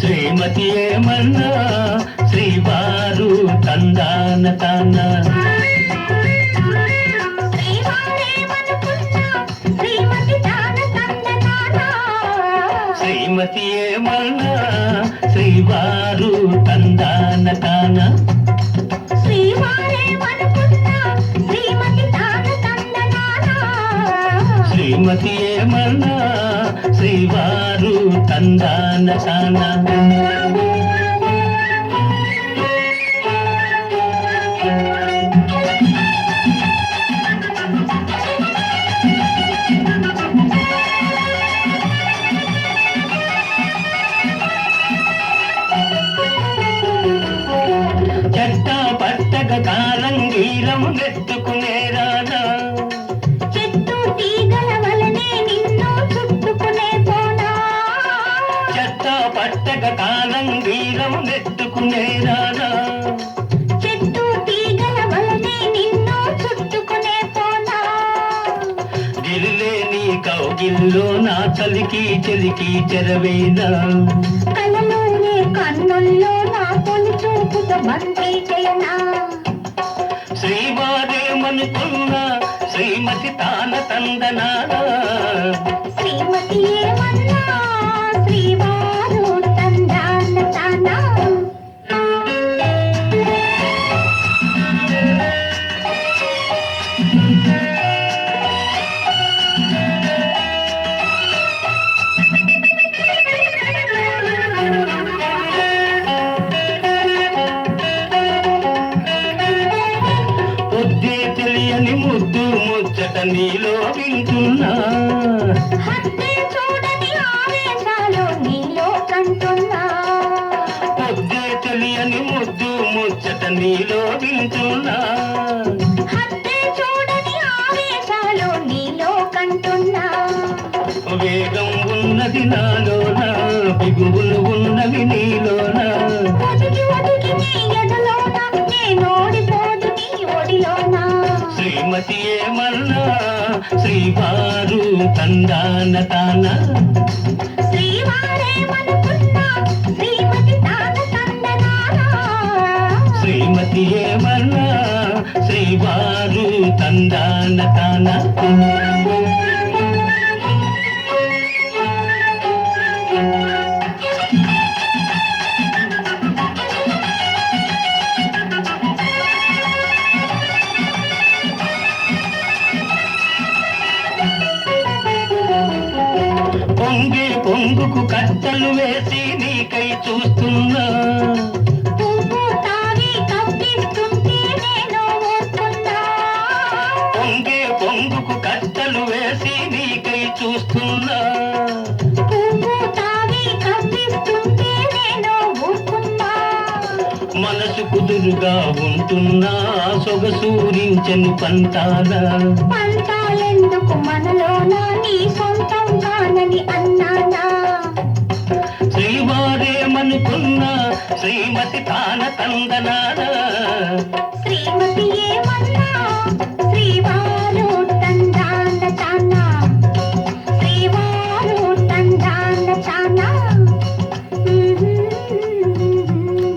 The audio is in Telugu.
శ్రీమతి ఏమన్నా శ్రీవారు తందాన తాన శ్రీమతి ఏమన్నా శ్రీవారు తందాన తాన శ్రీమతి ఏమన్నా శ్రీవారు తందాన తాన చెట్ట పట్టక కాలంగీరం నెట్టుకునే రానా చెట్టు తీగల వలనే నిన్ను చుట్టుకునే పోనా చెట్ట పట్టక కాలంగీరం నెట్టుకునే రానా చెట్టు తీగల వలనే నిన్ను చుట్టుకునే పోనా గిరిలేని కౌగిల్లో నా చలికి చెలికి చెరవేనా కలలోనే కన్నుల్లో నా తొలి చూపుతో బందీ చేయనా శ్రీవారేమనుకున్నా శ్రీమతి తాన తందనానా శ్రీమతి ఏమన్నా శ్రీవారు తందాన తానా పొద్దే తెలియని ముద్దు ముచ్చట నీలో వింటున్నా హద్దే చూడని ఆవేశాలు నీలో కంటున్నా పొద్దే తెలియని ముద్దు ముచ్చట నీలో వింటున్నా హద్దే చూడని ఆవేశాలు నీలో కంటున్నా వేగం ఉన్నది నాలోన బిగువులు ఉన్నవి నీలోన ఒదిగి ఒదిగి నీ ఎదలోన నేనోడిపోదు నీ ఒడిలోన శ్రీమతి ఏమన్నా శ్రీవారు తందాన తాన శ్రీవారేమనుకున్నా శ్రీమతి తాన తందనానా శ్రీమతి ఏమన్నా శ్రీవారు తందాన తాన పొంగి పొంగుకు కట్టలు వేసి నీకై చూస్తున్నా పువ్వు తావి కవ్విస్తుంటే నేను ఓర్చున్నా పొంగే పొంగుకు కట్టలు వేసి నీకై చూస్తున్నా పువ్వు తావి కవ్విస్తుంటే నేను ఊరుకున్నా మనసు కుదురుగా ఉంటున్నా సొగసూరించను పంతాల పంతాలెందుకు మనలోన నీ సొంతం కానని అన్నానా శ్రీవారేమనుకున్నా శ్రీమతి తాన తందనానా